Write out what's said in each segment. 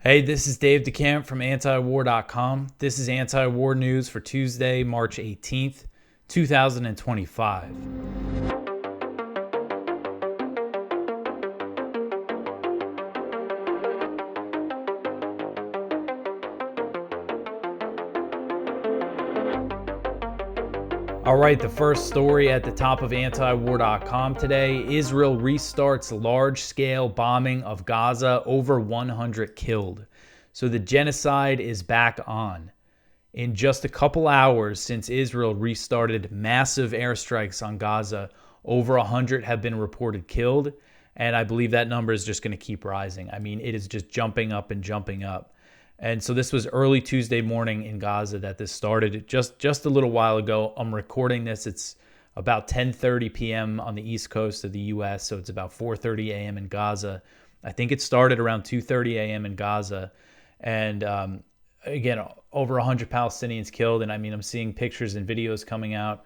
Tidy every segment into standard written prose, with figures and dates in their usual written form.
Hey, this is Dave DeCamp from antiwar.com. This is anti-war news for Tuesday, March 18th, 2025. All right, the first story at the top of antiwar.com today. Israel restarts large-scale bombing of Gaza, over 100 killed. So the genocide is back on. In just a couple hours since Israel restarted massive airstrikes on Gaza, over 100 have been reported killed, and I believe that number is just going to keep rising. I mean, it is just jumping up and jumping up. And so this was early Tuesday morning in Gaza that this started. Just a little while ago. I'm recording this. It's about 10:30 p.m. on the East Coast of the U.S., so it's about 4:30 a.m. in Gaza. I think it started around 2:30 a.m. in Gaza. And again, over 100 Palestinians killed. And I mean, I'm seeing pictures and videos coming out.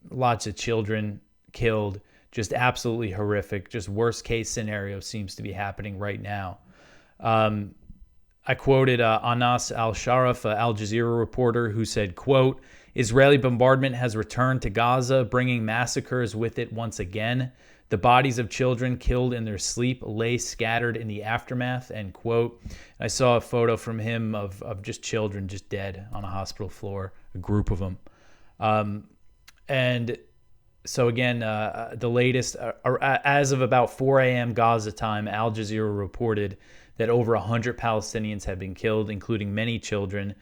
Lots of children killed. Just absolutely horrific. Just worst case scenario seems to be happening right now. I quoted Anas al-Sharaf, Al Jazeera reporter, who said, quote, "Israeli bombardment has returned to Gaza, bringing massacres with it once again. The bodies of children killed in their sleep lay scattered in the aftermath," end quote. I saw a photo from him of just children just dead on a hospital floor, a group of them. And so again, the latest, as of about 4 a.m. Gaza time, Al Jazeera reported that over 100 Palestinians have been killed, including many children.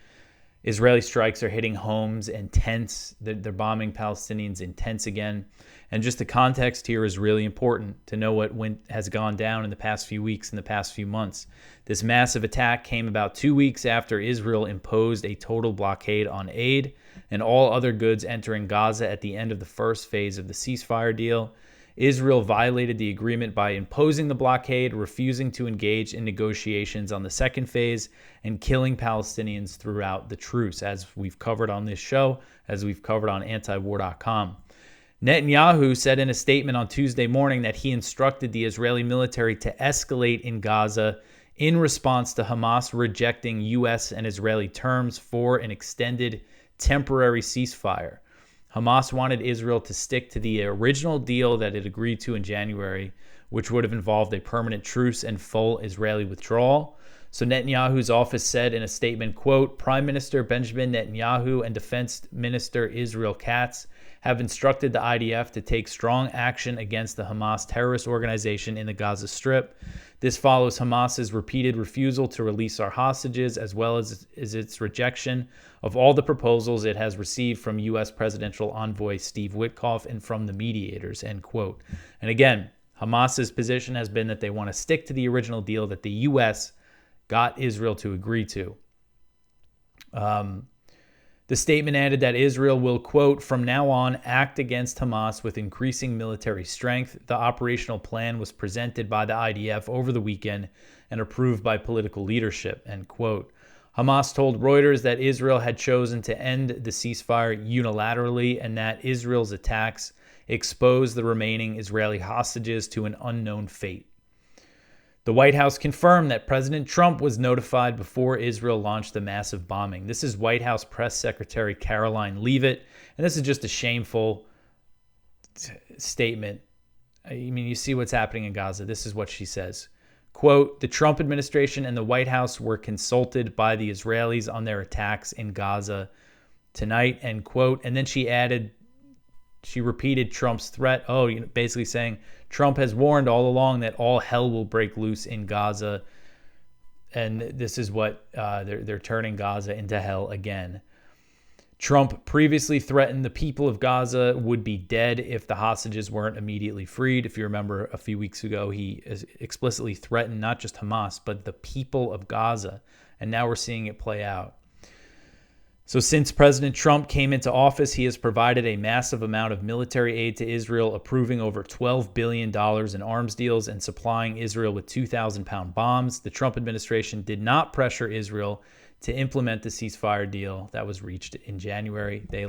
Israeli strikes are hitting homes and tents. They're bombing Palestinians in tents again. And just the context here is really important to know what has gone down in the past few weeks and the past few months. This massive attack came about 2 weeks after Israel imposed a total blockade on aid and all other goods entering Gaza at the end of the first phase of the ceasefire deal. Israel violated the agreement by imposing the blockade, refusing to engage in negotiations on the second phase, and killing Palestinians throughout the truce, as we've covered on this show, as we've covered on antiwar.com. Netanyahu said in a statement on Tuesday morning that he instructed the Israeli military to escalate in Gaza in response to Hamas rejecting U.S. and Israeli terms for an extended temporary ceasefire. Hamas wanted Israel to stick to the original deal that it agreed to in January, which would have involved a permanent truce and full Israeli withdrawal. So Netanyahu's office said in a statement, quote, "Prime Minister Benjamin Netanyahu and Defense Minister Israel Katz have instructed the IDF to take strong action against the Hamas terrorist organization in the Gaza Strip. This follows Hamas's repeated refusal to release our hostages, as well as its rejection of all the proposals it has received from U.S. presidential envoy Steve Witkoff and from the mediators," end quote. And again, Hamas's position has been that they want to stick to the original deal that the U.S. got Israel to agree to. The statement added that Israel will, quote, "from now on act against Hamas with increasing military strength. The operational plan was presented by the IDF over the weekend and approved by political leadership," end quote. Hamas told Reuters that Israel had chosen to end the ceasefire unilaterally and that Israel's attacks exposed the remaining Israeli hostages to an unknown fate. The White House confirmed that President Trump was notified before Israel launched the massive bombing. This is White House Press Secretary Caroline Leavitt, and this is just a shameful statement. I mean, you see what's happening in Gaza. This is what she says. Quote, "The Trump administration and the White House were consulted by the Israelis on their attacks in Gaza tonight," end quote. And then she repeated Trump's threat. Basically saying Trump has warned all along that all hell will break loose in Gaza. And this is what they're turning Gaza into hell again. Trump previously threatened the people of Gaza would be dead if the hostages weren't immediately freed. If you remember a few weeks ago, he explicitly threatened not just Hamas, but the people of Gaza. And now we're seeing it play out. So since President Trump came into office, he has provided a massive amount of military aid to Israel, approving over $12 billion in arms deals and supplying Israel with 2,000-pound bombs. The Trump administration did not pressure Israel to implement the ceasefire deal that was reached in January. They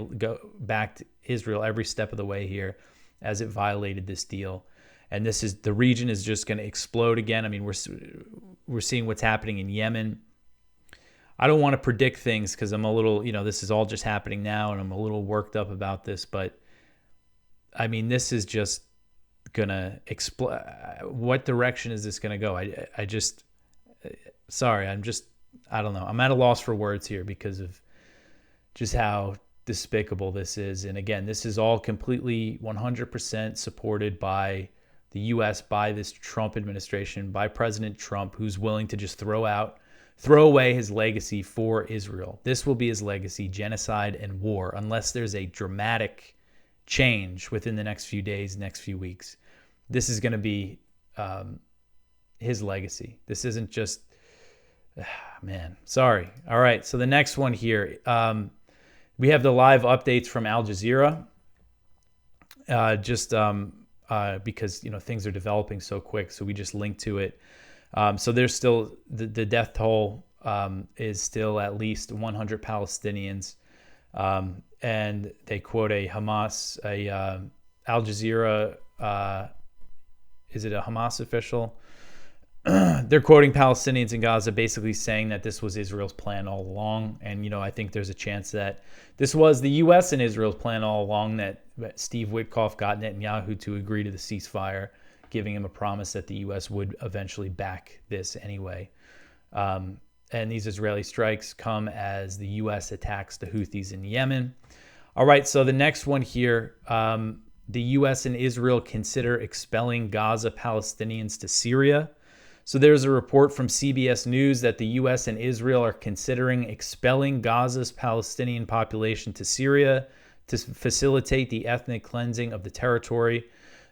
backed Israel every step of the way here as it violated this deal. And the region is just going to explode again. I mean, we're seeing what's happening in Yemen. I don't want to predict things because I'm a little, this is all just happening now and I'm a little worked up about this. But I mean, this is just going to explode. What direction is this going to go? Sorry, I don't know. I'm at a loss for words here because of just how despicable this is. And again, this is all completely 100% supported by the U.S., by this Trump administration, by President Trump, who's willing to just throw away his legacy for Israel. This will be his legacy: genocide and war, unless there's a dramatic change within the next few days, next few weeks. This is going to be his legacy. This isn't just, man, sorry. All right, so the next one here, we have the live updates from Al Jazeera, because things are developing so quick, so we just linked to it. So there's still the death toll is still at least 100 Palestinians, and they quote a Hamas, Al Jazeera, is it a Hamas official? They're quoting Palestinians in Gaza, basically saying that this was Israel's plan all along. And, I think there's a chance that this was the U.S. and Israel's plan all along, that Steve Witkoff got Netanyahu to agree to the ceasefire, giving him a promise that the U.S. would eventually back this anyway. And these Israeli strikes come as the U.S. attacks the Houthis in Yemen. All right, so the next one here, the U.S. and Israel consider expelling Gaza Palestinians to Syria. So there's a report from CBS News that the U.S. and Israel are considering expelling Gaza's Palestinian population to Syria to facilitate the ethnic cleansing of the territory.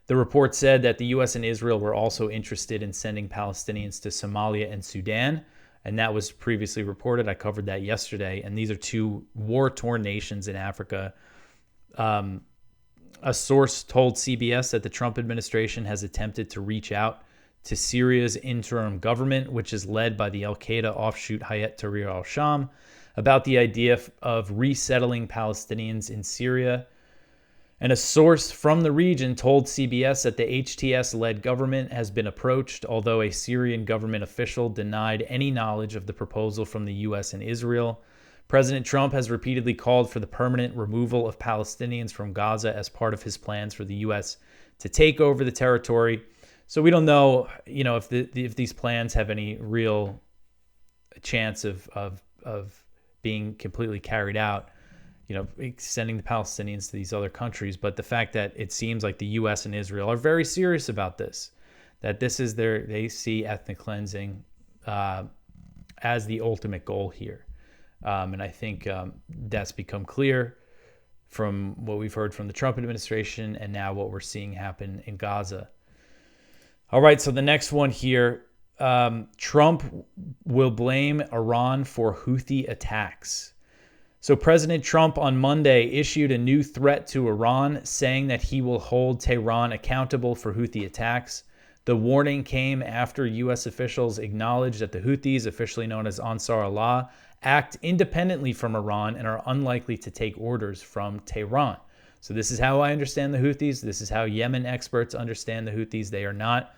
The report said that the U.S. and Israel were also interested in sending Palestinians to Somalia and Sudan, and that was previously reported. I covered that yesterday, and these are two war-torn nations in Africa. A source told CBS that the Trump administration has attempted to reach out to Syria's interim government, which is led by the al-Qaeda offshoot Hayat Tahrir al-Sham, about the idea of resettling Palestinians in Syria. And a source from the region told CBS that the HTS-led government has been approached, although a Syrian government official denied any knowledge of the proposal from the U.S. and Israel. President Trump has repeatedly called for the permanent removal of Palestinians from Gaza as part of his plans for the U.S. to take over the territory. So we don't know, if these plans have any real chance of being completely carried out, sending the Palestinians to these other countries. But the fact that it seems like the U.S. and Israel are very serious about this, that this is they see ethnic cleansing as the ultimate goal here. And I think that's become clear from what we've heard from the Trump administration and now what we're seeing happen in Gaza. All right, so the next one here, Trump will blame Iran for Houthi attacks. So President Trump on Monday issued a new threat to Iran, saying that he will hold Tehran accountable for Houthi attacks. The warning came after U.S. officials acknowledged that the Houthis, officially known as Ansar Allah, act independently from Iran and are unlikely to take orders from Tehran. So this is how I understand the Houthis. This is how Yemen experts understand the Houthis. They are not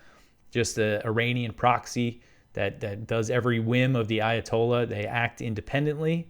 just an Iranian proxy that does every whim of the Ayatollah. They act independently.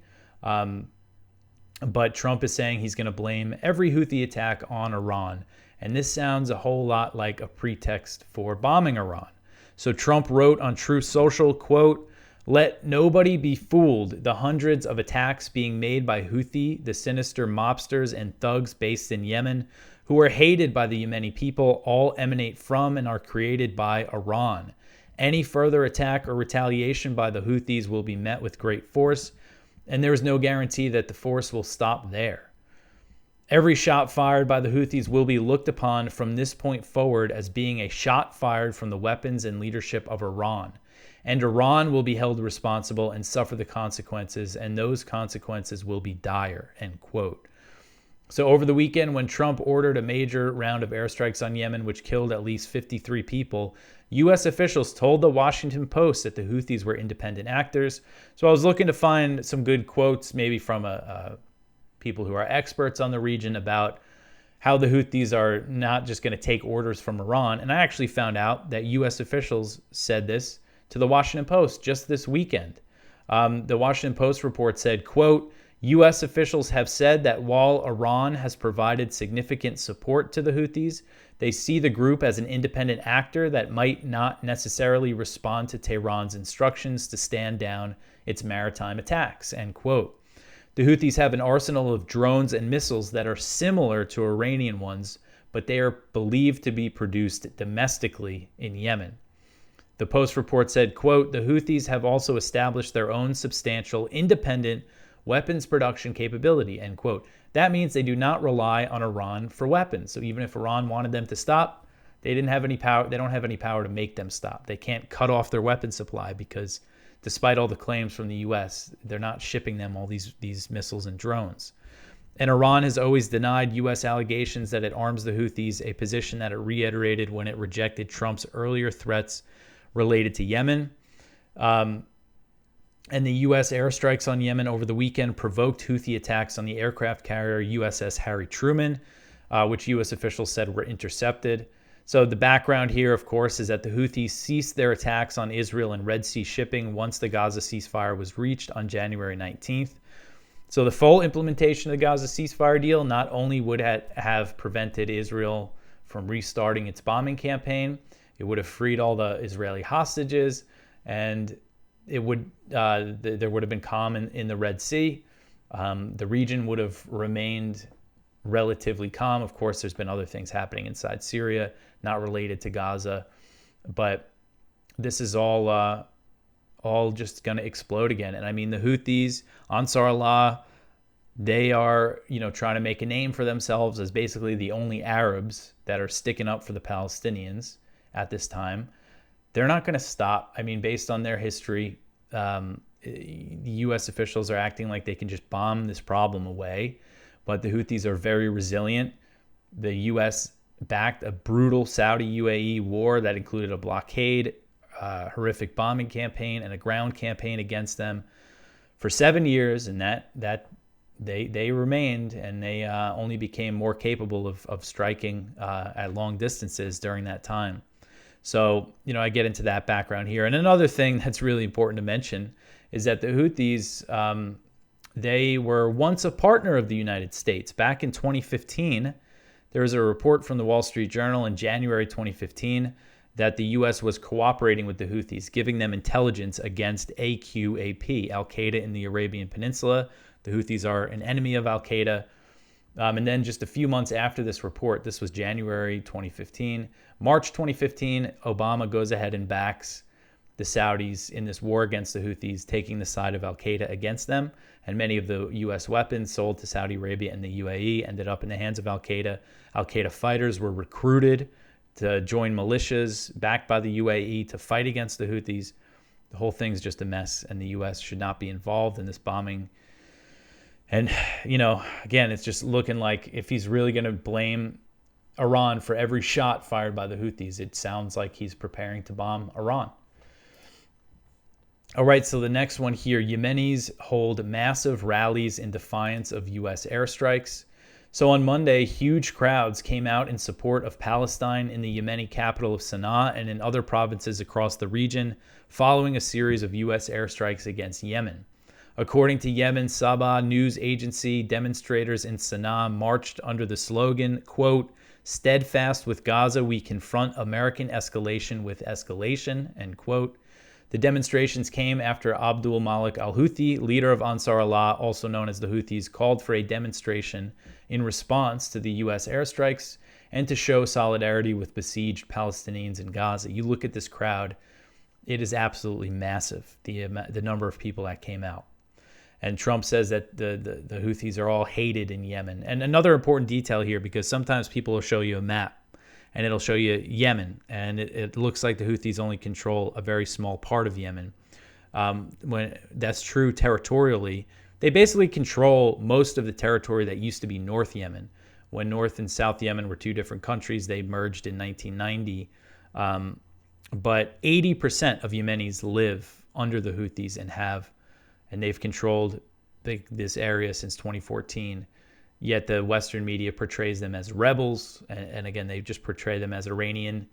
But Trump is saying he's going to blame every Houthi attack on Iran. And this sounds a whole lot like a pretext for bombing Iran. So Trump wrote on Truth Social, quote, "Let nobody be fooled. The hundreds of attacks being made by Houthi, the sinister mobsters and thugs based in Yemen, who are hated by the Yemeni people, all emanate from and are created by Iran. Any further attack or retaliation by the Houthis will be met with great force, and there is no guarantee that the force will stop there. Every shot fired by the Houthis will be looked upon from this point forward as being a shot fired from the weapons and leadership of Iran. And Iran will be held responsible and suffer the consequences, and those consequences will be dire," end quote. So over the weekend, when Trump ordered a major round of airstrikes on Yemen, which killed at least 53 people, U.S. officials told the Washington Post that the Houthis were independent actors. So I was looking to find some good quotes, maybe from people who are experts on the region, about how the Houthis are not just going to take orders from Iran. And I actually found out that U.S. officials said this to the Washington Post just this weekend. The Washington Post report said, quote, U.S. officials have said that while Iran has provided significant support to the Houthis, they see the group as an independent actor that might not necessarily respond to Tehran's instructions to stand down its maritime attacks, end quote. The Houthis have an arsenal of drones and missiles that are similar to Iranian ones, but they are believed to be produced domestically in Yemen. The Post report said, quote, the Houthis have also established their own substantial independent weapons production capability, end quote. That means they do not rely on Iran for weapons. So even if Iran wanted them to stop, they didn't have any power. They don't have any power to make them stop. They can't cut off their weapon supply because despite all the claims from the U.S., they're not shipping them all these missiles and drones. And Iran has always denied U.S. allegations that it arms the Houthis, a position that it reiterated when it rejected Trump's earlier threats related to Yemen. And the U.S. airstrikes on Yemen over the weekend provoked Houthi attacks on the aircraft carrier USS Harry Truman, which U.S. officials said were intercepted. So the background here, of course, is that the Houthis ceased their attacks on Israel and Red Sea shipping once the Gaza ceasefire was reached on January 19th. So the full implementation of the Gaza ceasefire deal not only would have prevented Israel from restarting its bombing campaign, it would have freed all the Israeli hostages, and it would there would have been calm in the Red Sea. The region would have remained relatively calm. Of course, there's been other things happening inside Syria, not related to Gaza, but this is all just going to explode again. And I mean, the Houthis, Ansar Allah, they are trying to make a name for themselves as basically the only Arabs that are sticking up for the Palestinians at this time. They're not going to stop. I mean, based on their history, the U.S. officials are acting like they can just bomb this problem away. But the Houthis are very resilient. The U.S. backed a brutal Saudi-UAE war that included a blockade, horrific bombing campaign, and a ground campaign against them for 7 years. And that they remained, and they only became more capable of striking at long distances during that time. So, I get into that background here. And another thing that's really important to mention is that the Houthis, they were once a partner of the United States. Back in 2015, there was a report from the Wall Street Journal in January 2015 that the U.S. was cooperating with the Houthis, giving them intelligence against AQAP, Al-Qaeda in the Arabian Peninsula. The Houthis are an enemy of Al-Qaeda. And then just a few months after this report, this was January 2015, March 2015, Obama goes ahead and backs the Saudis in this war against the Houthis, taking the side of Al-Qaeda against them. And many of the U.S. weapons sold to Saudi Arabia and the UAE ended up in the hands of Al-Qaeda. Al-Qaeda fighters were recruited to join militias backed by the UAE to fight against the Houthis. The whole thing's just a mess, and the U.S. should not be involved in this bombing. And, again, it's just looking like if he's really going to blame Iran for every shot fired by the Houthis, it sounds like he's preparing to bomb Iran. All right, so the next one here, Yemenis hold massive rallies in defiance of U.S. airstrikes. So on Monday, huge crowds came out in support of Palestine in the Yemeni capital of Sana'a and in other provinces across the region, following a series of U.S. airstrikes against Yemen. According to Yemen's Sabah news agency, demonstrators in Sana'a marched under the slogan, quote, "Steadfast with Gaza, we confront American escalation with escalation," end quote. The demonstrations came after Abdul Malik al-Houthi, leader of Ansar Allah, also known as the Houthis, called for a demonstration in response to the U.S. airstrikes and to show solidarity with besieged Palestinians in Gaza. You look at this crowd, it is absolutely massive, the number of people that came out. And Trump says that the Houthis are all hated in Yemen. And another important detail here, because sometimes people will show you a map and it'll show you Yemen, and it looks like the Houthis only control a very small part of Yemen. When that's true territorially, they basically control most of the territory that used to be North Yemen. When North and South Yemen were two different countries, they merged in 1990. But 80% of Yemenis live under the Houthis and they've controlled this area since 2014. Yet the Western media portrays them as rebels. And again, they just portray them as Iranian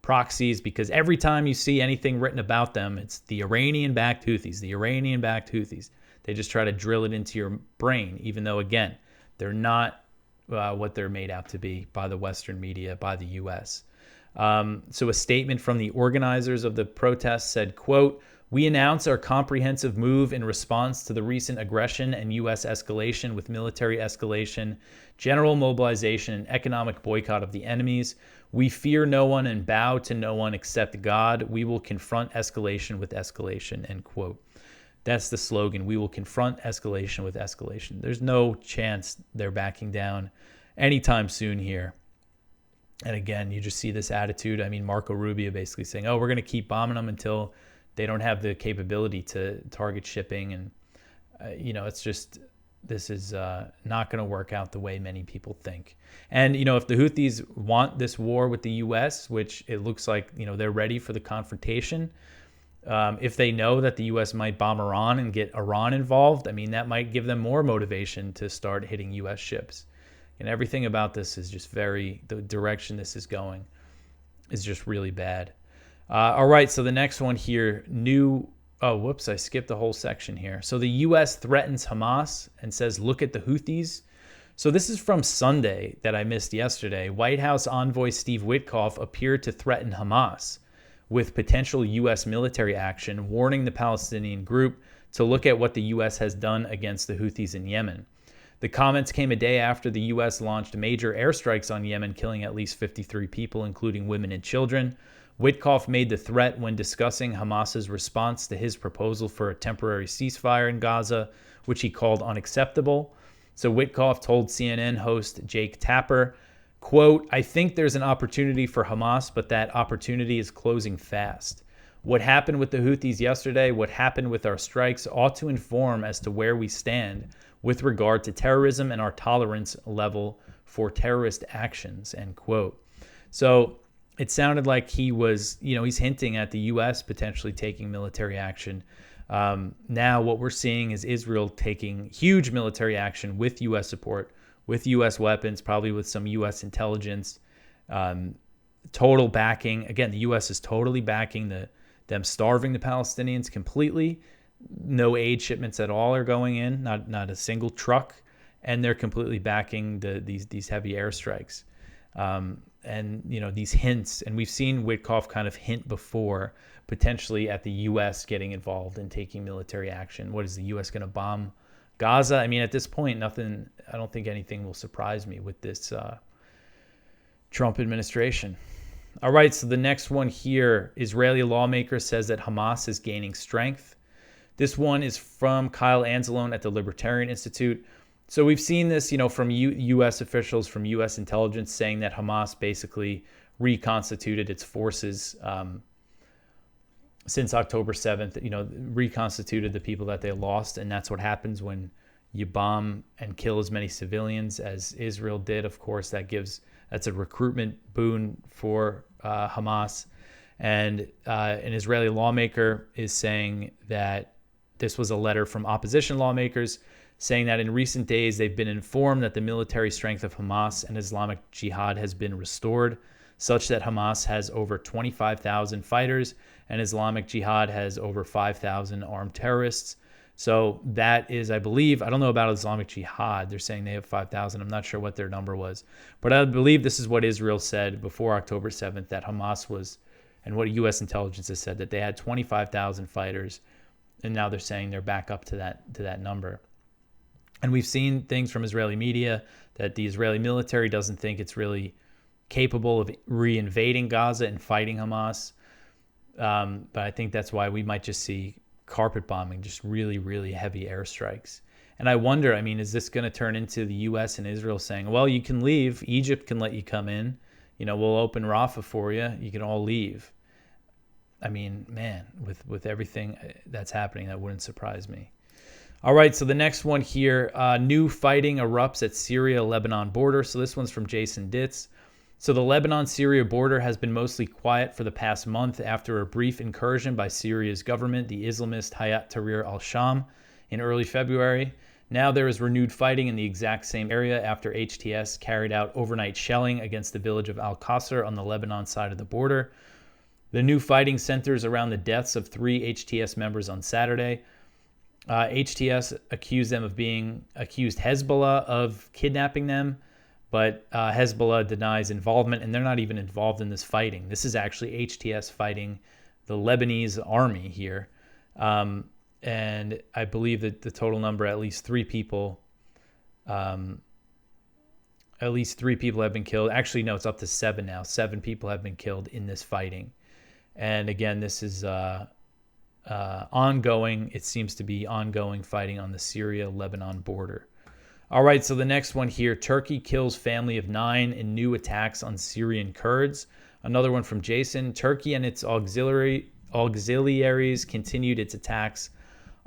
proxies, because every time you see anything written about them, it's the Iranian-backed Houthis, the Iranian-backed Houthis. They just try to drill it into your brain, even though, again, they're not what they're made out to be by the Western media, by the U.S. So a statement from the organizers of the protests said, quote, "We announce our comprehensive move in response to the recent aggression and U.S. escalation with military escalation, general mobilization, and economic boycott of the enemies. We fear no one and bow to no one except God. We will confront escalation with escalation," end quote. That's the slogan. We will confront escalation with escalation. There's no chance they're backing down anytime soon here. And again, you just see this attitude. I mean, Marco Rubio basically saying, oh, we're going to keep bombing them until they don't have the capability to target shipping. And, it's just, this is not going to work out the way many people think. And, if the Houthis want this war with the U.S., which it looks like, they're ready for the confrontation, if they know that the U.S. might bomb Iran and get Iran involved, I mean, that might give them more motivation to start hitting U.S. ships. And everything about this is just the direction this is going is just really bad. All right, so the next one here, I skipped the whole section here. So the U.S. threatens Hamas and says, look at the Houthis. So this is from Sunday that I missed yesterday. White House envoy Steve Witkoff appeared to threaten Hamas with potential U.S. military action, warning the Palestinian group to look at what the U.S. has done against the Houthis in Yemen. The comments came a day after the U.S. launched major airstrikes on Yemen, killing at least 53 people, including women and children. Witkoff made the threat when discussing Hamas's response to his proposal for a temporary ceasefire in Gaza, which he called unacceptable. So Witkoff told CNN host Jake Tapper, quote, "I think there's an opportunity for Hamas, but that opportunity is closing fast. What happened with the Houthis yesterday, what happened with our strikes, ought to inform as to where we stand with regard to terrorism and our tolerance level for terrorist actions," end quote. So it sounded like he was, he's hinting at the U.S. potentially taking military action. Now what we're seeing is Israel taking huge military action with U.S. support, with U.S. weapons, probably with some U.S. intelligence, total backing. Again, the U.S. is totally backing them starving the Palestinians completely. No aid shipments at all are going in, not a single truck, and they're completely backing these heavy airstrikes. And these hints, and we've seen Witkoff kind of hint before, potentially at the U.S. getting involved and taking military action. What is the U.S. going to bomb Gaza? I mean, at this point, nothing. I don't think anything will surprise me with this Trump administration. All right, so the next one here, Israeli lawmaker says that Hamas is gaining strength. This one is from Kyle Anzalone at the Libertarian Institute. So we've seen this, from U.S. officials, from U.S. intelligence, saying that Hamas basically reconstituted its forces since October 7th, reconstituted the people that they lost. And that's what happens when you bomb and kill as many civilians as Israel did. Of course, that's a recruitment boon for Hamas. And an Israeli lawmaker is saying that this was a letter from opposition lawmakers saying that in recent days they've been informed that the military strength of Hamas and Islamic Jihad has been restored, such that Hamas has over 25,000 fighters and Islamic Jihad has over 5,000 armed terrorists. So that is, I believe, I don't know about Islamic Jihad. They're saying they have 5,000. I'm not sure what their number was. But I believe this is what Israel said before October 7th, that Hamas was, and what U.S. intelligence has said, that they had 25,000 fighters. And now they're saying they're back up to that number. And we've seen things from Israeli media that the Israeli military doesn't think it's really capable of reinvading Gaza and fighting Hamas. But I think that's why we might just see carpet bombing, just really, really heavy airstrikes. And I wonder, is this going to turn into the U.S. and Israel saying, well, you can leave. Egypt can let you come in. We'll open Rafah for you. You can all leave. Man, with everything that's happening, that wouldn't surprise me. All right, so the next one here, new fighting erupts at Syria-Lebanon border. So this one's from Jason Ditz. So the Lebanon-Syria border has been mostly quiet for the past month after a brief incursion by Syria's government, the Islamist Hayat Tahrir al-Sham, in early February. Now there is renewed fighting in the exact same area after HTS carried out overnight shelling against the village of Al-Qasr on the Lebanon side of the border. The new fighting centers around the deaths of 3 HTS members on Saturday. HTS accused Hezbollah of kidnapping them, but Hezbollah denies involvement, and they're not even involved in this fighting. This is actually HTS fighting the Lebanese army here. And I believe that the total number, at least three people have been killed. Actually, no, it's up to 7 now. 7 people have been killed in this fighting. And again, this is ongoing. It seems to be ongoing fighting on the Syria-Lebanon border. All right, so the next one here, Turkey kills family of 9 in new attacks on Syrian Kurds. Another one from Jason. Turkey and its auxiliaries continued its attacks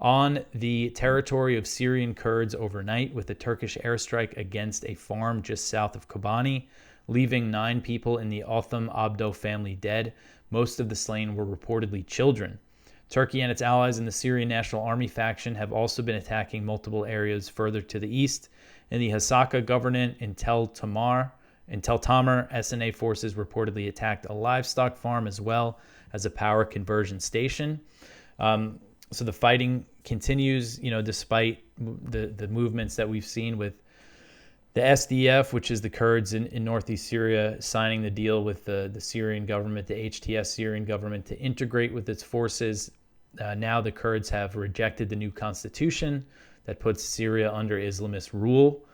on the territory of Syrian Kurds overnight with a Turkish airstrike against a farm just south of Kobani, leaving 9 people in the Otham Abdo family dead. Most of the slain were reportedly children. Turkey and its allies in the Syrian National Army faction have also been attacking multiple areas further to the east. In the Hasaka Governorate in Tel Tamar, SNA forces reportedly attacked a livestock farm as well as a power conversion station. So the fighting continues, despite the movements that we've seen with the SDF, which is the Kurds in northeast Syria, signing the deal with the Syrian government, the HTS Syrian government, to integrate with its forces. Now the Kurds have rejected the new constitution that puts Syria under Islamist rule.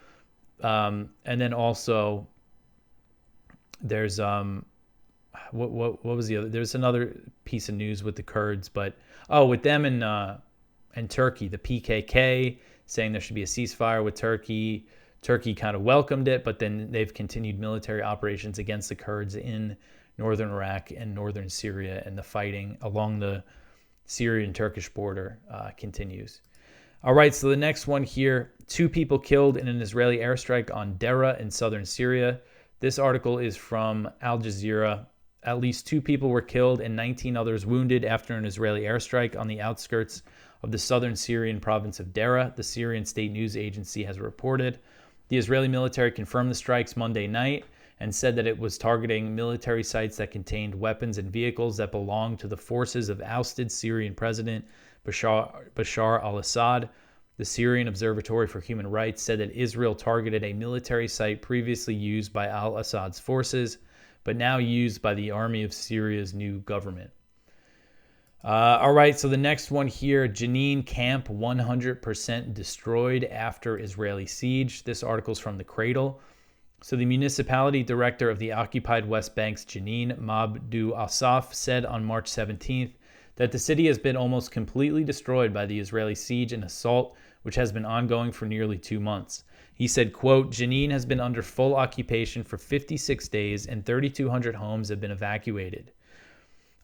And then also there's what was the other? There's another piece of news with the Kurds, but with them and Turkey, the PKK saying there should be a ceasefire with Turkey. Turkey kind of welcomed it, but then they've continued military operations against the Kurds in northern Iraq and northern Syria, and the fighting along the Syrian-Turkish border continues. All right, so the next one here, 2 people killed in an Israeli airstrike on Deraa in southern Syria. This article is from Al Jazeera. At least 2 people were killed and 19 others wounded after an Israeli airstrike on the outskirts of the southern Syrian province of Deraa, the Syrian state news agency has reported. The Israeli military confirmed the strikes Monday night and said that it was targeting military sites that contained weapons and vehicles that belonged to the forces of ousted Syrian President Bashar al-Assad. The Syrian Observatory for Human Rights said that Israel targeted a military site previously used by al-Assad's forces, but now used by the army of Syria's new government. All right, so the next one here, Jenin camp 100% destroyed after Israeli siege. This article's from The Cradle. So the municipality director of the occupied West Bank's Jenin, Mabdu Asaf, said on March 17th that the city has been almost completely destroyed by the Israeli siege and assault, which has been ongoing for nearly 2 months. He said, quote, Jenin has been under full occupation for 56 days and 3,200 homes have been evacuated.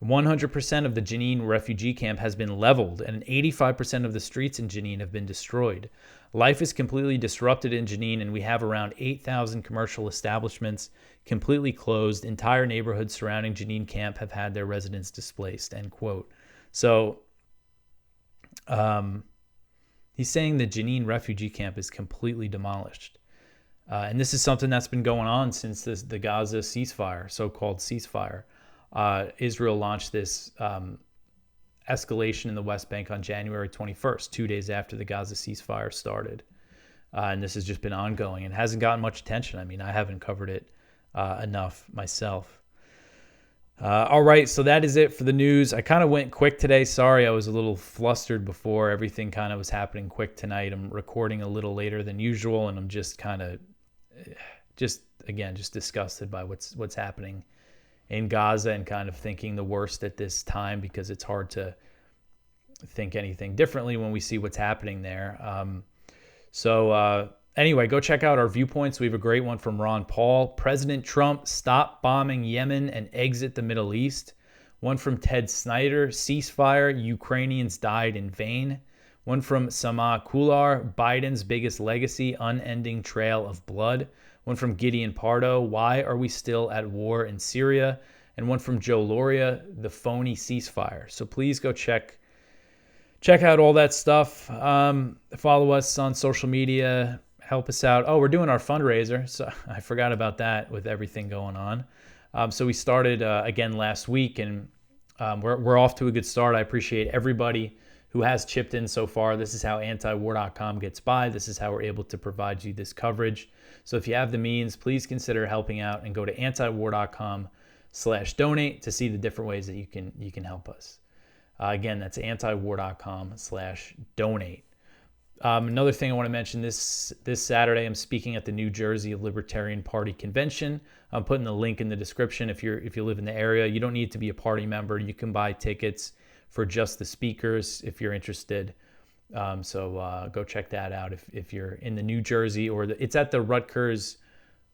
100% of the Jenin refugee camp has been leveled, and 85% of the streets in Jenin have been destroyed. Life is completely disrupted in Jenin, and we have around 8,000 commercial establishments completely closed. Entire neighborhoods surrounding Jenin camp have had their residents displaced, end quote. So he's saying the Jenin refugee camp is completely demolished. And this is something that's been going on since the Gaza ceasefire, so-called ceasefire. Israel launched this escalation in the West Bank on January 21st, 2 days after the Gaza ceasefire started. And this has just been ongoing and hasn't gotten much attention. I mean, I haven't covered it enough myself. All right, so that is it for the news. I kind of went quick today. Sorry, I was a little flustered before. Everything kind of was happening quick tonight. I'm recording a little later than usual, and I'm just kind of just disgusted by what's happening in Gaza and kind of thinking the worst at this time because it's hard to think anything differently when we see what's happening there. Anyway, go check out our Viewpoints. We have a great one from Ron Paul. President Trump, stop bombing Yemen and exit the Middle East. One from Ted Snyder, ceasefire, Ukrainians died in vain. One from Sama Kular, Biden's biggest legacy, unending trail of blood. One from Gideon Pardo, why are we still at war in Syria? And one from Joe Loria, the phony ceasefire. So please go check out all that stuff. Follow us on social media. Help us out. Oh, we're doing our fundraiser. So I forgot about that with everything going on. So we started again last week, and we're off to a good start. I appreciate everybody who has chipped in so far. This is how antiwar.com gets by. This is how we're able to provide you this coverage. So if you have the means, please consider helping out and go to antiwar.com/donate to see the different ways that you can help us. Again, that's antiwar.com/donate. Another thing I want to mention, this Saturday, I'm speaking at the New Jersey Libertarian Party Convention. I'm putting the link in the description. If you live in the area, you don't need to be a party member. You can buy tickets for just the speakers if you're interested. So go check that out if you're in the New Jersey, or it's at the Rutgers.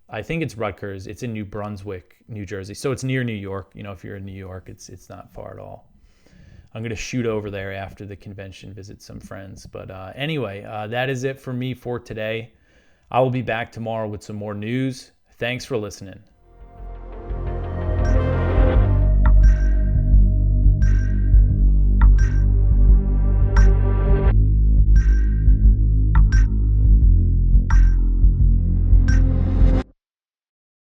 I think it's Rutgers. It's in New Brunswick, New Jersey. So it's near New York. If you're in New York, it's not far at all. I'm going to shoot over there after the convention, visit some friends. But anyway, that is it for me for today. I will be back tomorrow with some more news. Thanks for listening.